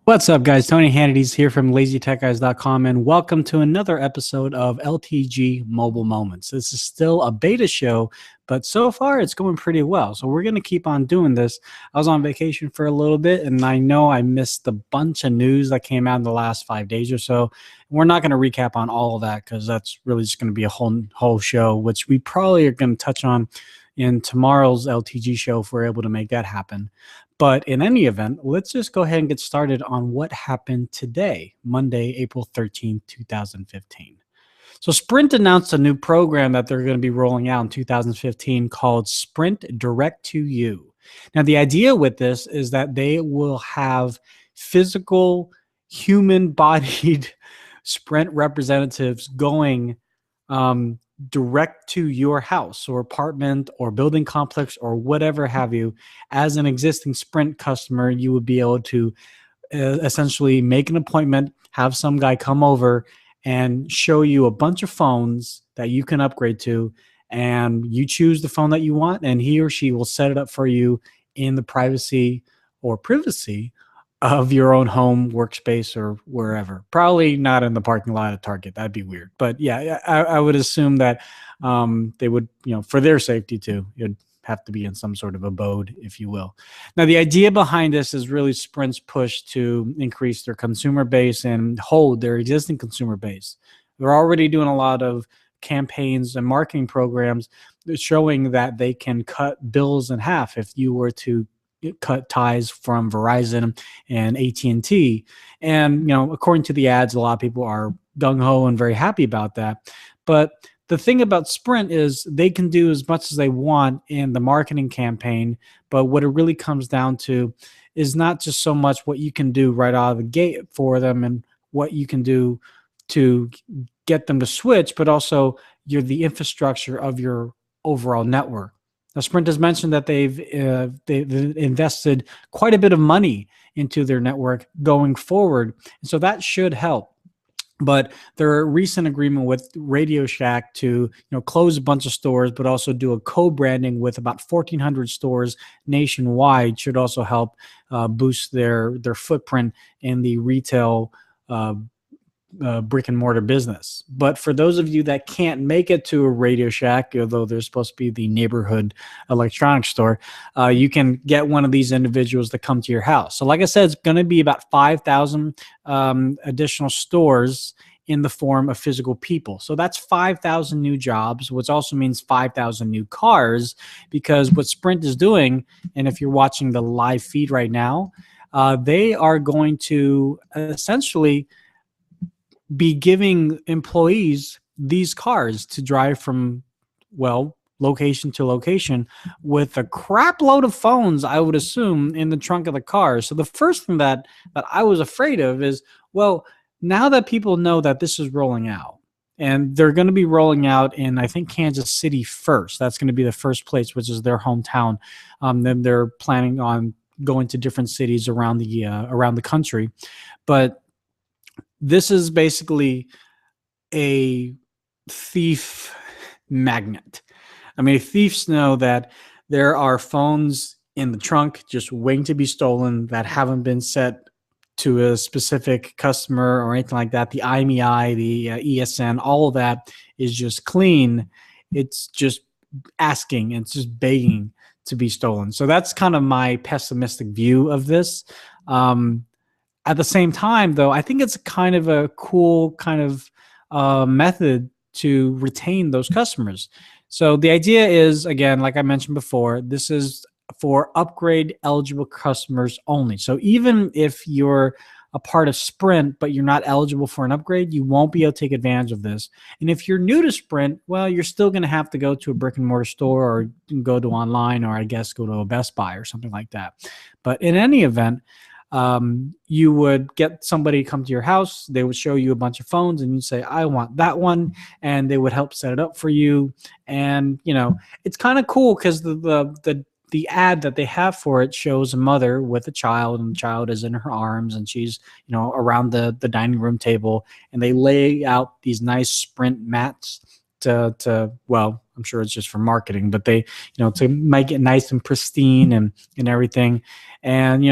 What's up, guys? Tony Hannity's here from LazyTechGuys.com, and welcome to another episode of LTG Mobile Moments. This is still a beta show, but so far it's going pretty well. So we're going to keep on doing this. I was on vacation for a little bit, and I know I missed a bunch of news that came out in the last 5 days or so. We're not going to recap on all of that because that's really just going to be a whole show, which we probably are going to touch on in tomorrow's LTG show if we're able to make that happen. But in any event, let's just go ahead and get started on what happened today, Monday, April 13th, 2015. So Sprint announced a new program that they're going to be rolling out in 2015 called Sprint Direct to You. Now, the idea with this is that they will have physical, human-bodied Sprint representatives going direct to your house or apartment or building complex or whatever have you. As an existing Sprint customer, you would be able to essentially make an appointment, have some guy come over and show you a bunch of phones that you can upgrade to, and you choose the phone that you want, and he or she will set it up for you in the privacy of your own home, workspace, or wherever. Probably not in the parking lot at Target. That'd be weird. But yeah, I would assume that they would, for their safety too, you'd have to be in some sort of abode, if you will. Now, the idea behind this is really Sprint's push to increase their consumer base and hold their existing consumer base. They're already doing a lot of campaigns and marketing programs showing that they can cut bills in half if you were to cut ties from Verizon and AT&T. And, according to the ads, a lot of people are gung-ho and very happy about that. But the thing about Sprint is they can do as much as they want in the marketing campaign, but what it really comes down to is not just so much what you can do right out of the gate for them and what you can do to get them to switch, but also the infrastructure of your overall network. Now, Sprint has mentioned that they've invested quite a bit of money into their network going forward, and so that should help. But their recent agreement with Radio Shack to close a bunch of stores, but also do a co-branding with about 1,400 stores nationwide should also help boost their footprint in the retail brick and mortar business. But for those of you that can't make it to a Radio Shack, although they're supposed to be the neighborhood electronics store, you can get one of these individuals to come to your house. So like I said, it's going to be about 5,000 additional stores in the form of physical people. So that's 5,000 new jobs, which also means 5,000 new cars, because what Sprint is doing, and if you're watching the live feed right now, they are going to essentially be giving employees these cars to drive from, location to location with a crap load of phones, I would assume, in the trunk of the car. So the first thing that I was afraid of is, now that people know that this is rolling out, and they're going to be rolling out in, I think, Kansas City first. That's going to be the first place, which is their hometown. Then they're planning on going to different cities around the country. But this is basically a thief magnet. I mean, thieves know that there are phones in the trunk just waiting to be stolen that haven't been set to a specific customer or anything like that. The IMEI, the ESN, all of that is just clean. It's just asking, it's just begging to be stolen. So that's kind of my pessimistic view of this. At the same time, though, I think it's kind of a cool kind of method to retain those customers. So the idea is, again, like I mentioned before, this is for upgrade eligible customers only. So even if you're a part of Sprint, but you're not eligible for an upgrade, you won't be able to take advantage of this. And if you're new to Sprint, you're still going to have to go to a brick and mortar store or go to online, or I guess go to a Best Buy or something like that. But in any event, you would get somebody come to your house. They would show you a bunch of phones and you say, I want that one. And they would help set it up for you. And, it's kind of cool because the ad that they have for it shows a mother with a child, and the child is in her arms, and she's, around the dining room table, and they lay out these nice Sprint mats to I'm sure it's just for marketing, but they, to make it nice and pristine and everything. And,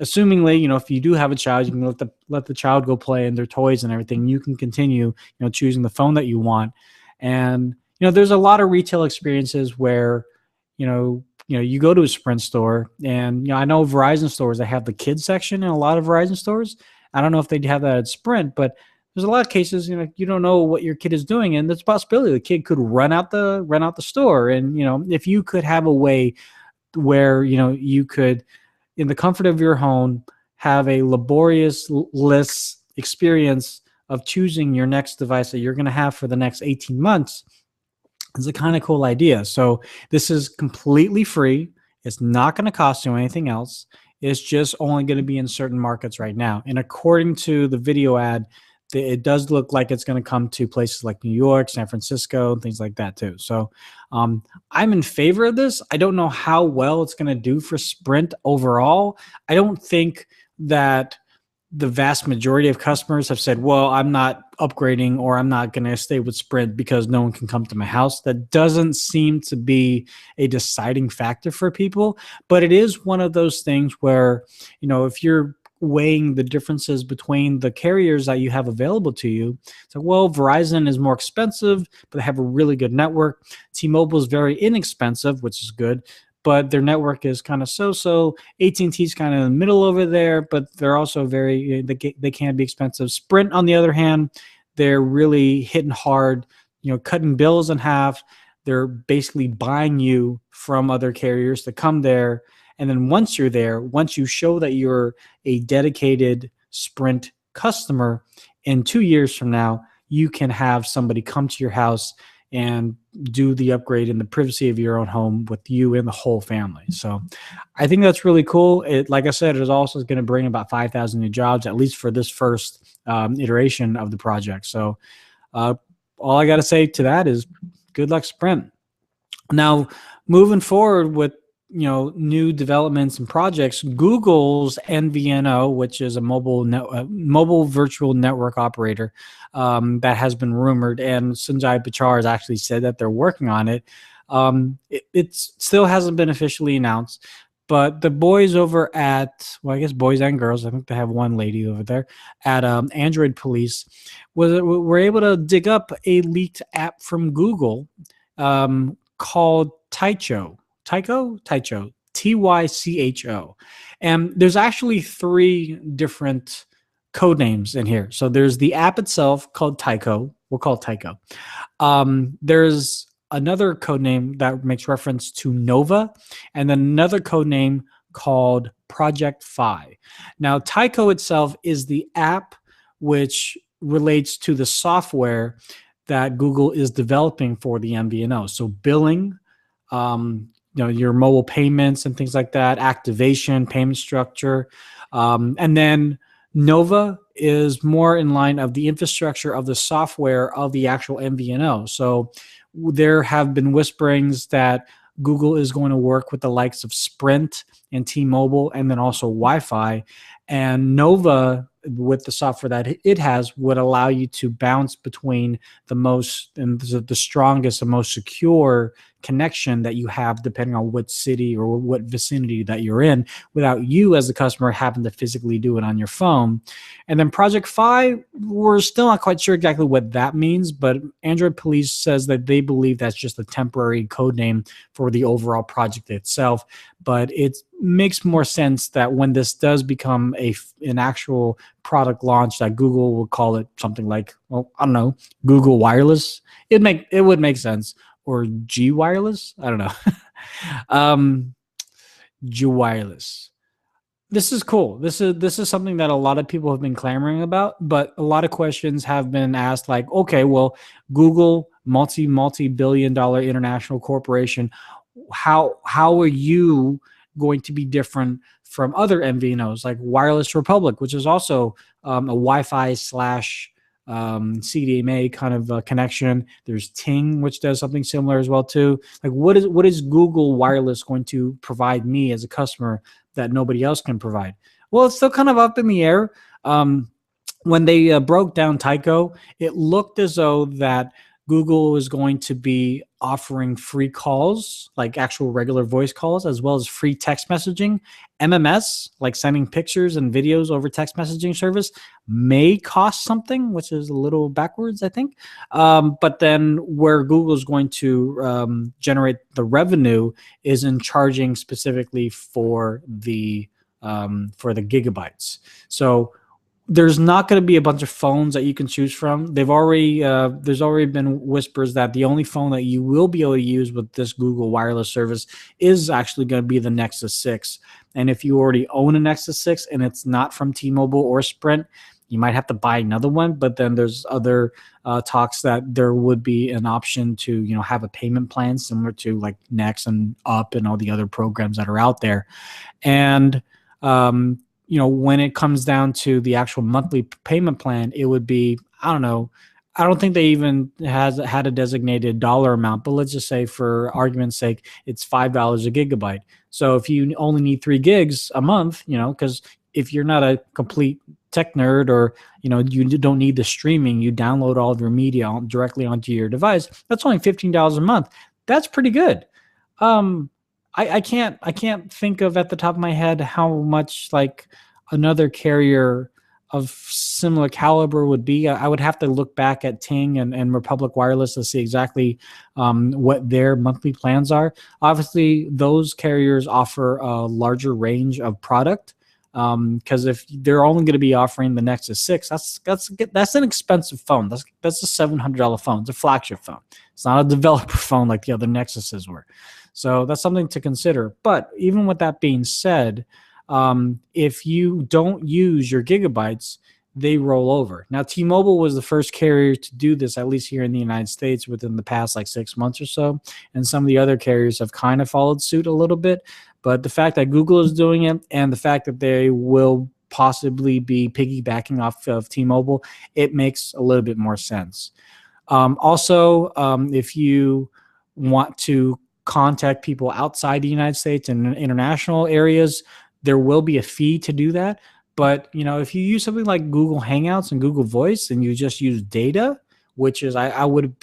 assumingly, if you do have a child, you can let the child go play in their toys and everything. You can continue, choosing the phone that you want. And there's a lot of retail experiences where, you go to a Sprint store, and I know Verizon stores, they have the kids section in a lot of Verizon stores. I don't know if they have that at Sprint, but there's a lot of cases, you don't know what your kid is doing, and there's a possibility the kid could run out the store. And if you could have a way where you could, in the comfort of your home, have a laborious experience of choosing your next device that you're going to have for the next 18 months, it's a kind of cool idea. So this is completely free. It's not going to cost you anything else. It's just only going to be in certain markets right now. And according to the video ad, it does look like it's going to come to places like New York, San Francisco, and things like that too. So I'm in favor of this. I don't know how well it's going to do for Sprint overall. I don't think that the vast majority of customers have said, well, I'm not upgrading, or I'm not going to stay with Sprint because no one can come to my house. That doesn't seem to be a deciding factor for people, but it is one of those things where, if you're weighing the differences between the carriers that you have available to you, it's like, well, Verizon is more expensive, but they have a really good network. T-Mobile is very inexpensive, which is good, but their network is kind of so. AT&T is kind of in the middle over there, but they're also they can be expensive. Sprint, on the other hand, they're really hitting hard, cutting bills in half. They're basically buying you from other carriers to come there. And then once you're there, once you show that you're a dedicated Sprint customer, in 2 years from now, you can have somebody come to your house and do the upgrade in the privacy of your own home with you and the whole family. So I think that's really cool. Like I said, it is also going to bring about 5,000 new jobs, at least for this first iteration of the project. So all I got to say to that is good luck, Sprint. Now, moving forward with new developments and projects, Google's MVNO, which is a mobile virtual network operator that has been rumored, and Sanjay Pichar has actually said that they're working on it. It still hasn't been officially announced, but the boys over at, well, I guess boys and girls, I think they have one lady over there at Android Police, were able to dig up a leaked app from Google called Tycho, Tycho. And there's actually 3 different code names in here. So there's the app itself called Tycho. We'll call it Tycho. There's another code name that makes reference to Nova, and then another code name called Project Fi. Now, Tycho itself is the app which relates to the software that Google is developing for the MVNO. So billing, your mobile payments and things like that, activation, payment structure. And then Nova is more in line of the infrastructure of the software of the actual MVNO. So there have been whisperings that Google is going to work with the likes of Sprint and T-Mobile, and then also Wi-Fi. And Nova, with the software that it has, would allow you to bounce between the most and the strongest and most secure connection that you have, depending on what city or what vicinity that you're in, without you as the customer having to physically do it on your phone. And then Project Fi, we're still not quite sure exactly what that means, but Android Police says that they believe that's just a temporary code name for the overall project itself. But it makes more sense that when this does become an actual product launch, that Google will call it something like, well, I don't know, Google Wireless. It would make sense. Or G Wireless. I don't know. G Wireless. This is cool. This is something that a lot of people have been clamoring about, but a lot of questions have been asked, like, okay, well, Google, multi-billion-dollar international corporation, how are you going to be different from other MVNOs like Wireless Republic, which is also a Wi-Fi / CDMA kind of connection. There's Ting, which does something similar as well too. Like, what is Google Wireless going to provide me as a customer that nobody else can provide? Well, it's still kind of up in the air. When they broke down Tycho, it looked as though that Google is going to be offering free calls, like actual regular voice calls, as well as free text messaging. MMS, like sending pictures and videos over text messaging service, may cost something, which is a little backwards, I think. But then where Google is going to generate the revenue is in charging specifically for the gigabytes. So there's not going to be a bunch of phones that you can choose from. There's already been whispers that the only phone that you will be able to use with this Google wireless service is actually going to be the Nexus 6. And if you already own a Nexus 6 and it's not from T-Mobile or Sprint, you might have to buy another one. But then there's other talks that there would be an option to, have a payment plan similar to like Next and Up and all the other programs that are out there. And when it comes down to the actual monthly payment plan, it would be, I don't know, I don't think they even had a designated dollar amount, but let's just say for argument's sake, it's $5 a gigabyte. So if you only need 3 gigs a month, because if you're not a complete tech nerd or, you don't need the streaming, you download all of your media directly onto your device, that's only $15 a month. That's pretty good. I can't think of at the top of my head how much like another carrier of similar caliber would be. I would have to look back at Ting and Republic Wireless to see exactly what their monthly plans are. Obviously, those carriers offer a larger range of product because if they're only going to be offering the Nexus 6, that's an expensive phone. That's a $700 phone. It's a flagship phone. It's not a developer phone like the other Nexuses were. So that's something to consider. But even with that being said, if you don't use your gigabytes, they roll over. Now, T-Mobile was the first carrier to do this, at least here in the United States, within the past like 6 months or so. And some of the other carriers have kind of followed suit a little bit. But the fact that Google is doing it and the fact that they will possibly be piggybacking off of T-Mobile, it makes a little bit more sense. Also, if you want to contact people outside the United States and international areas, there will be a fee to do that. But, if you use something like Google Hangouts and Google Voice and you just use data, which is I would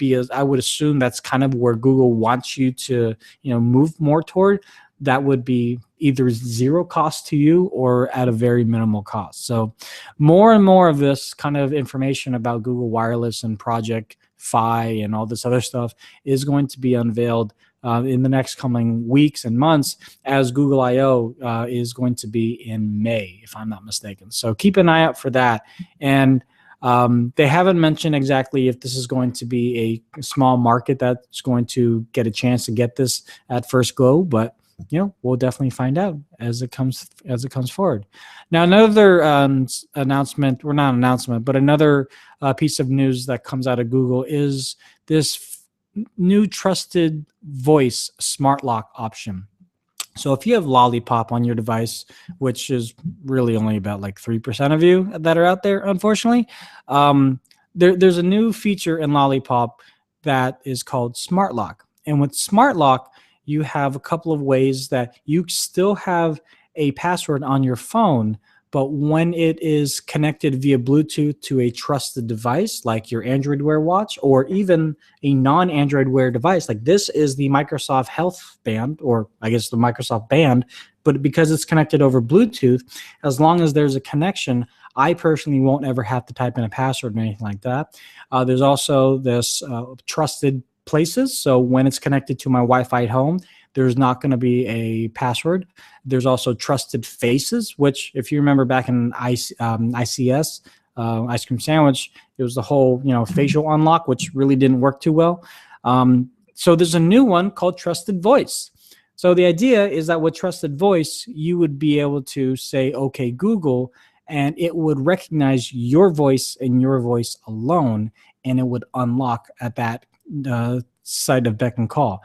assume that's kind of where Google wants you to, move more toward, that would be either zero cost to you or at a very minimal cost. So more and more of this kind of information about Google Wireless and Project Fi and all this other stuff is going to be unveiled in the next coming weeks and months, as Google I/O is going to be in May, if I'm not mistaken. So keep an eye out for that. And they haven't mentioned exactly if this is going to be a small market that's going to get a chance to get this at first go, but we'll definitely find out as it comes forward. Now, another announcement, or not announcement, but another piece of news that comes out of Google is this new trusted voice smart lock option. So if you have Lollipop on your device, which is really only about like 3% of you that are out there, unfortunately, there's a new feature in Lollipop that is called Smart Lock. And with Smart Lock, you have a couple of ways that you still have a password on your phone, but when it is connected via Bluetooth to a trusted device like your Android Wear watch or even a non-Android Wear device, like this is the Microsoft Health Band, or I guess the Microsoft Band, but because it's connected over Bluetooth, as long as there's a connection, I personally won't ever have to type in a password or anything like that. There's also this trusted places. So when it's connected to my Wi-Fi at home, there's not going to be a password. There's also trusted faces, which if you remember back in ICS, Ice Cream Sandwich, it was the whole, facial unlock, which really didn't work too well. So there's a new one called Trusted Voice. So the idea is that with Trusted Voice, you would be able to say, okay, Google, and it would recognize your voice and your voice alone, and it would unlock at that site of beck and call.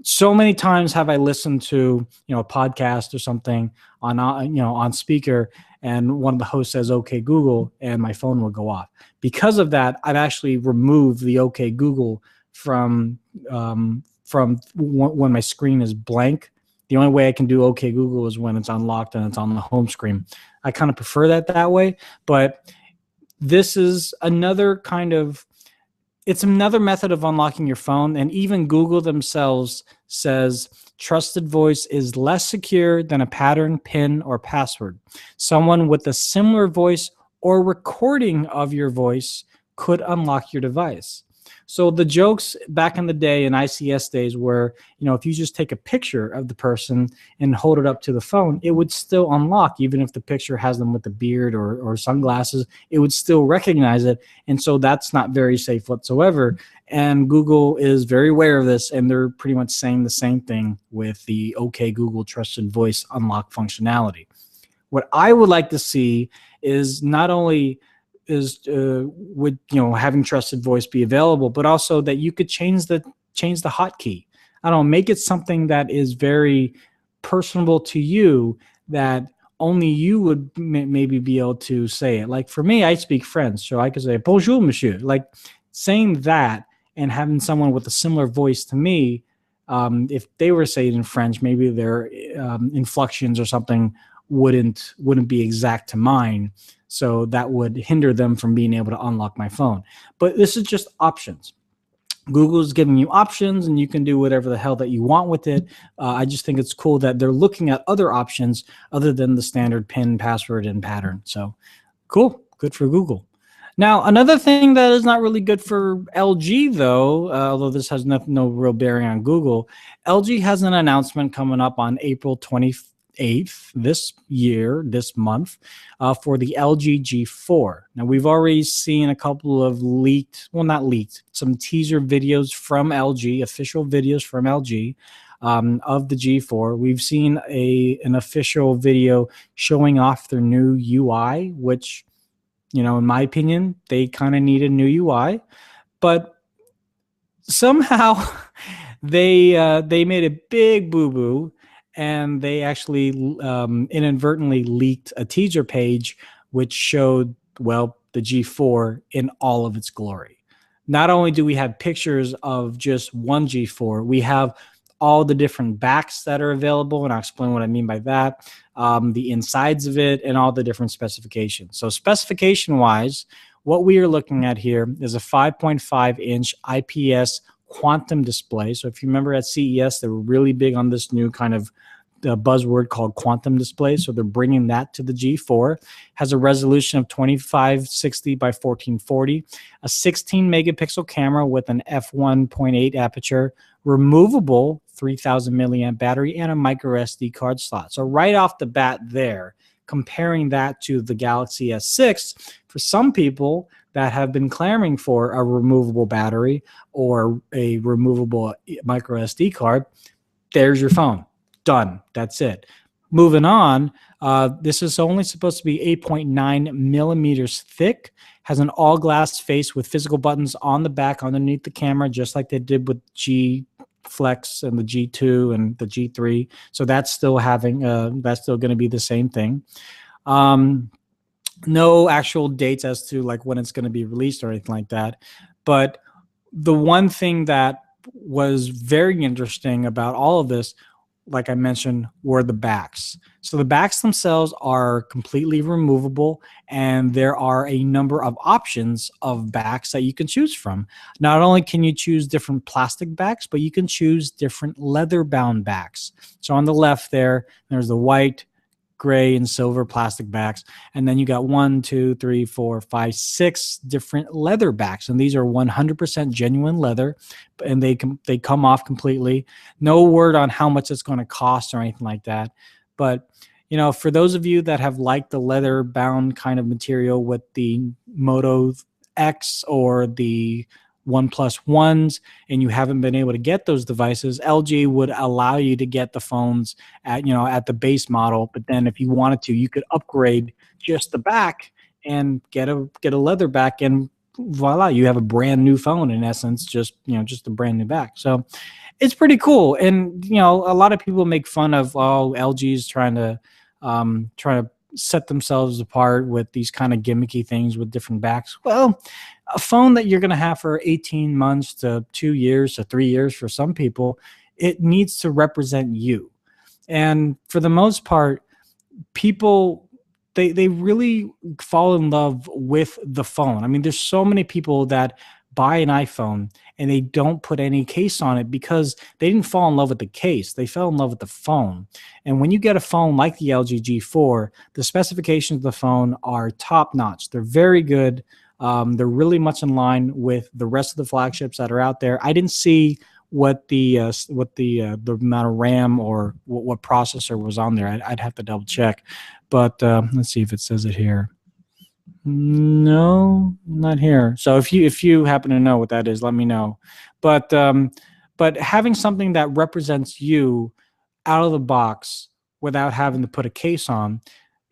So many times have I listened to a podcast or something on speaker, and one of the hosts says "Okay Google," and my phone will go off. Because of that, I've actually removed the "Okay Google" from when my screen is blank. The only way I can do "Okay Google" is when it's unlocked and it's on the home screen. I kind of prefer that way, but this is another kind of It's another method of unlocking your phone, and even Google themselves says trusted voice is less secure than a pattern, PIN, or password. Someone with a similar voice or recording of your voice could unlock your device. So the jokes back in the day in ICS days were, if you just take a picture of the person and hold it up to the phone, it would still unlock, even if the picture has them with a beard or sunglasses, it would still recognize it. And so that's not very safe whatsoever. And Google is very aware of this, and they're pretty much saying the same thing with the OK Google Trusted Voice unlock functionality. What I would like to see is not only would having trusted voice be available, but also that you could change the hotkey. I don't know, make it something that is very personable to you, that only you would maybe be able to say it. Like for me, I speak French, so I could say bonjour, monsieur. Like saying that and having someone with a similar voice to me, if they were saying in French, maybe their inflections or something wouldn't be exact to mine. So that would hinder them from being able to unlock my phone. But this is just options. Google's giving you options, and you can do whatever the hell that you want with it. I just think it's cool that they're looking at other options other than the standard PIN, password, and pattern. So cool. Good for Google. Now, another thing that is not really good for LG, though, although this has no real bearing on Google, LG has an announcement coming up on April 28th this month, for the LG G4. Now, we've already seen a couple of some teaser videos from LG, official videos from LG, of the G4. We've seen an official video showing off their new UI, which, in my opinion, they kind of need a new UI, but somehow they made a big boo-boo, and they actually inadvertently leaked a teaser page which showed, the G4 in all of its glory. Not only do we have pictures of just one G4, we have all the different backs that are available, and I'll explain what I mean by that, the insides of it, and all the different specifications. So specification-wise, what we are looking at here is a 5.5-inch IPS quantum display. So if you remember at CES, they were really big on this new kind of buzzword called quantum display. So they're bringing that to the G4. Has a resolution of 2560 by 1440, a 16 megapixel camera with an f1.8 aperture, removable 3000 milliamp battery, and a micro SD card slot. So right off the bat there, comparing that to the Galaxy S6, for some people that have been clamoring for a removable battery or a removable micro SD card, there's your phone. Done. That's it. Moving on, this is only supposed to be 8.9 millimeters thick, has an all-glass face with physical buttons on the back underneath the camera, just like they did with G Flex and the G2 and the G3. So that's still that's still going to be the same thing. No actual dates as to like when it's going to be released or anything like that. But the one thing that was very interesting about all of this, like I mentioned, were the backs. So the backs themselves are completely removable, and there are a number of options of backs that you can choose from. Not only can you choose different plastic backs, but you can choose different leather-bound backs. So on the left there's the white, gray, and silver plastic backs, and then you got 1, 2, 3, 4, 5, 6 different leather backs, and these are 100% genuine leather, and they come off completely. No word on how much it's going to cost or anything like that, but for those of you that have liked the leather bound kind of material with the Moto X or the OnePlus Ones, and you haven't been able to get those devices, LG would allow you to get the phones at the base model. But then if you wanted to, you could upgrade just the back and get a leather back, and voila, you have a brand new phone in essence, just a brand new back. So it's pretty cool. And a lot of people make fun of, LG's trying to set themselves apart with these kind of gimmicky things with different backs. Well, a phone that you're going to have for 18 months to 2 years to 3 years for some people, it needs to represent you. And for the most part, people, they really fall in love with the phone. I mean, there's so many people that buy an iPhone and they don't put any case on it because they didn't fall in love with the case. They fell in love with the phone. And when you get a phone like the LG G4, the specifications of the phone are top notch. They're very good. They're really much in line with the rest of the flagships that are out there. I didn't see what the amount of RAM or what processor was on there. I'd have to double check, but let's see if it says it here. No, not here. So if you happen to know what that is, let me know. But having something that represents you out of the box without having to put a case on,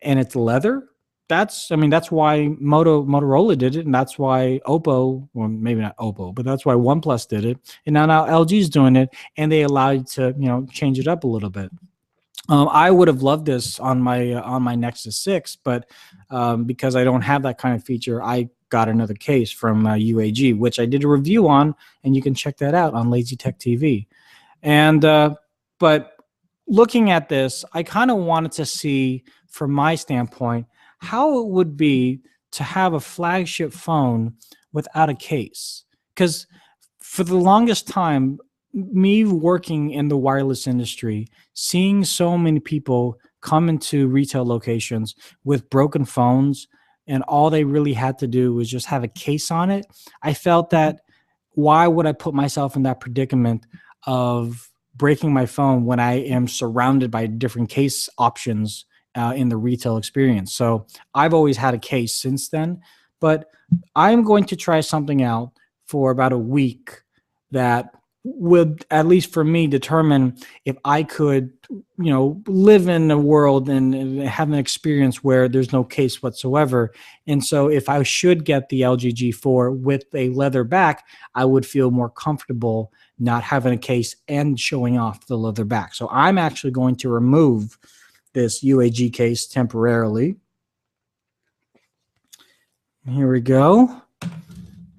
and it's leather. That's why Motorola did it, and that's why Oppo, well, maybe not Oppo, but that's why OnePlus did it, and now LG's doing it, and they allow you to change it up a little bit. I would have loved this on my Nexus 6, but because I don't have that kind of feature, I got another case from UAG, which I did a review on, and you can check that out on Lazy Tech TV. And but looking at this, I kind of wanted to see, from my standpoint, how it would be to have a flagship phone without a case. Because for the longest time, me working in the wireless industry, seeing so many people come into retail locations with broken phones, and all they really had to do was just have a case on it, I felt that why would I put myself in that predicament of breaking my phone when I am surrounded by different case options in the retail experience? So I've always had a case since then, but I'm going to try something out for about a week that would, at least for me, determine if I could, live in a world and have an experience where there's no case whatsoever. And so if I should get the LG G4 with a leather back, I would feel more comfortable not having a case and showing off the leather back. So I'm actually going to remove this UAG case temporarily. Here we go.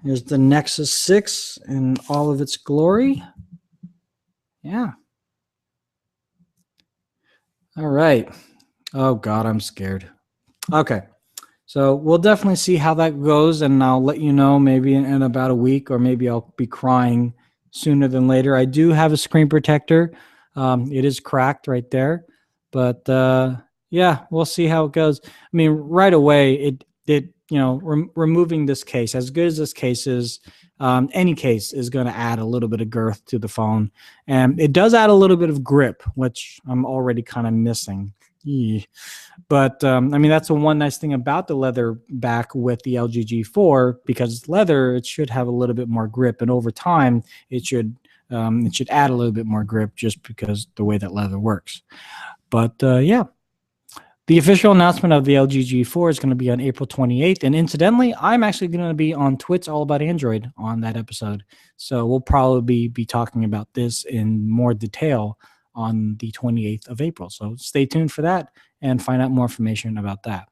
Here's the Nexus 6 in all of its glory. Yeah. All right. Oh, God, I'm scared. Okay. So we'll definitely see how that goes, and I'll let you know maybe in about a week, or maybe I'll be crying sooner than later. I do have a screen protector. It is cracked right there. But, yeah, we'll see how it goes. I mean, right away, removing this case, as good as this case is, any case is going to add a little bit of girth to the phone. And it does add a little bit of grip, which I'm already kind of missing. But, that's the one nice thing about the leather back with the LG G4, because it's leather, it should have a little bit more grip. And over time, it should add a little bit more grip, just because the way that leather works. But, yeah. The official announcement of the LG G4 is going to be on April 28th. And incidentally, I'm actually going to be on Twit's All About Android on that episode. So we'll probably be talking about this in more detail on the 28th of April. So stay tuned for that and find out more information about that.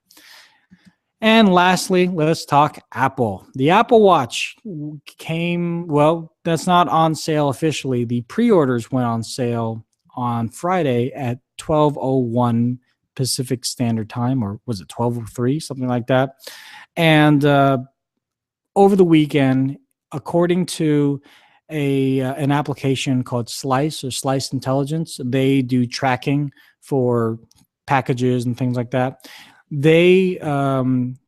And lastly, let's talk Apple. The Apple Watch came, well, that's not on sale officially. The pre-orders went on sale on Friday at 12:01 Pacific Standard Time, or was it 12:03, something like that. And over the weekend, according to an application called Slice, or Slice Intelligence, they do tracking for packages and things like that. They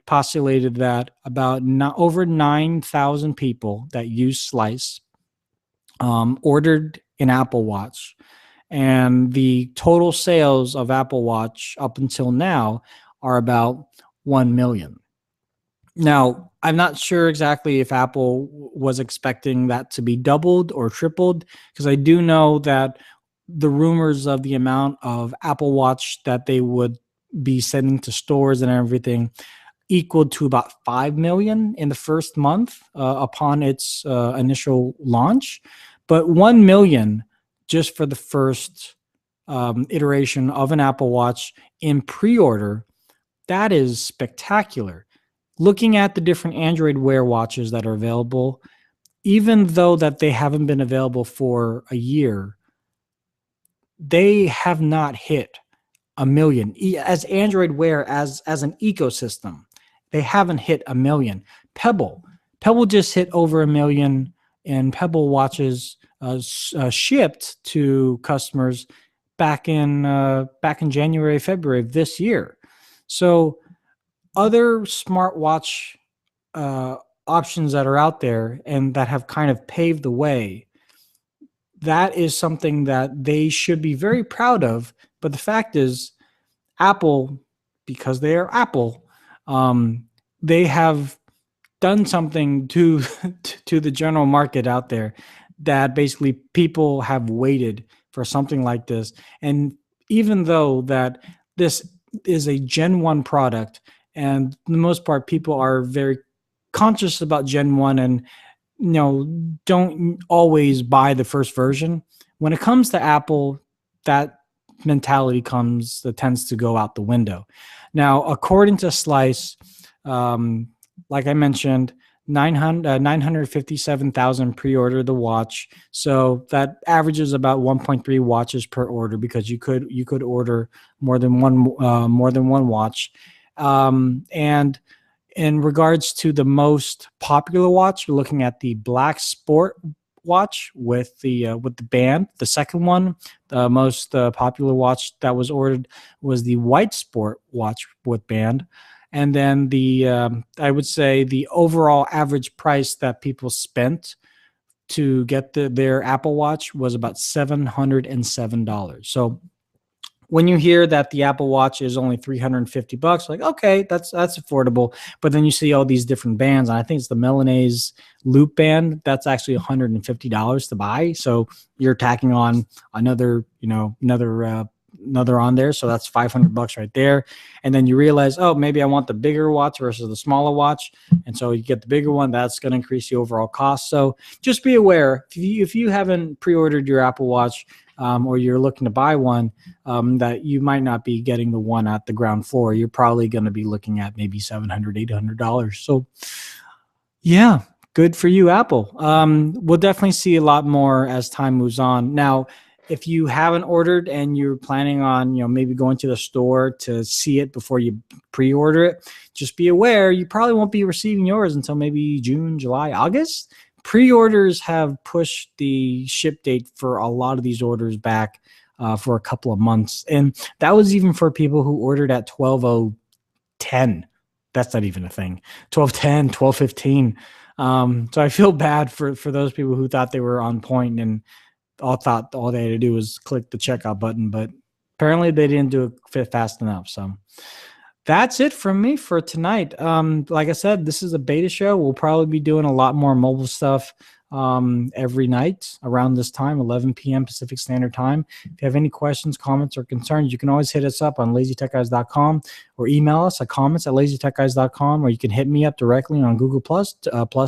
postulated that about over 9,000 people that use Slice ordered an Apple Watch. And the total sales of Apple Watch up until now are about 1 million. Now, I'm not sure exactly if Apple was expecting that to be doubled or tripled, because I do know that the rumors of the amount of Apple Watch that they would be sending to stores and everything equaled to about 5 million in the first month upon its initial launch. But 1 million just for the first iteration of an Apple Watch in pre-order, that is spectacular. Looking at the different Android Wear watches that are available, even though that they haven't been available for a year, they have not hit 1 million. As Android Wear, as an ecosystem, they haven't hit 1 million. Pebble Pebble just hit over 1 million in Pebble watches shipped to customers back in January, February of this year. So other smartwatch options that are out there and that have kind of paved the way, that is something that they should be very proud of. But the fact is, Apple, because they are Apple, they have done something to to the general market out there that basically people have waited for something like this. And even though that this is a Gen 1 product, and for the most part people are very conscious about Gen 1 and don't always buy the first version, when it comes to Apple, that mentality tends to go out the window. Now, according to Slice, like I mentioned, 957,000 pre-ordered the watch. So that averages about 1.3 watches per order, because you could order more than one watch. And in regards to the most popular watch, you're looking at the Black Sport watch with the band. The second one, the most popular watch that was ordered, was the White Sport watch with band. And then I would say the overall average price that people spent to get their Apple Watch was about $707. So when you hear that the Apple Watch is only $350, like, okay, that's affordable. But then you see all these different bands, and I think it's the Milanese Loop band that's actually $150 to buy. So you're tacking on another on there, so that's $500 right there. And then you realize, oh, maybe I want the bigger watch versus the smaller watch, and so you get the bigger one. That's going to increase the overall cost. So just be aware, if you haven't pre-ordered your Apple Watch, or you're looking to buy one, that you might not be getting the one at the ground floor. You're probably going to be looking at maybe $700, $800. So yeah, good for you, Apple. We'll definitely see a lot more as time moves on. Now, if you haven't ordered and you're planning on, maybe going to the store to see it before you pre-order it, just be aware you probably won't be receiving yours until maybe June, July, August. Pre-orders have pushed the ship date for a lot of these orders back for a couple of months. And that was even for people who ordered at 12:10. That's not even a thing. 12:10, 12:15. So I feel bad for those people who thought they were on point and thought all they had to do was click the checkout button, but apparently they didn't do it fast enough. So that's it from me for tonight. Like I said, this is a beta show. We'll probably be doing a lot more mobile stuff every night around this time, 11 p.m. Pacific Standard Time. If you have any questions, comments, or concerns, you can always hit us up on lazytechguys.com or email us at comments@lazytechguys.com, or you can hit me up directly on Google Plus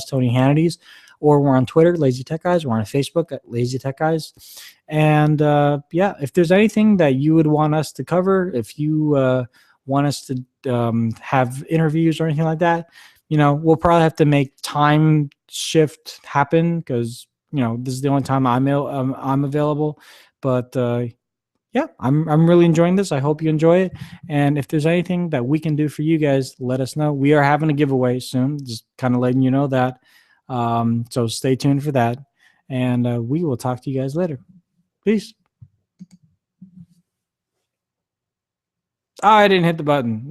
Tony Hannity's, or we're on Twitter, Lazy Tech Guys. We're on Facebook at Lazy Tech Guys. And if there's anything that you would want us to cover, if you want us to have interviews or anything like that, we'll probably have to make time shift happen, because this is the only time I'm available. But I'm really enjoying this. I hope you enjoy it. And if there's anything that we can do for you guys, let us know. We are having a giveaway soon, just kind of letting you know that. So stay tuned for that, and we will talk to you guys later. Peace. Oh, I didn't hit the button.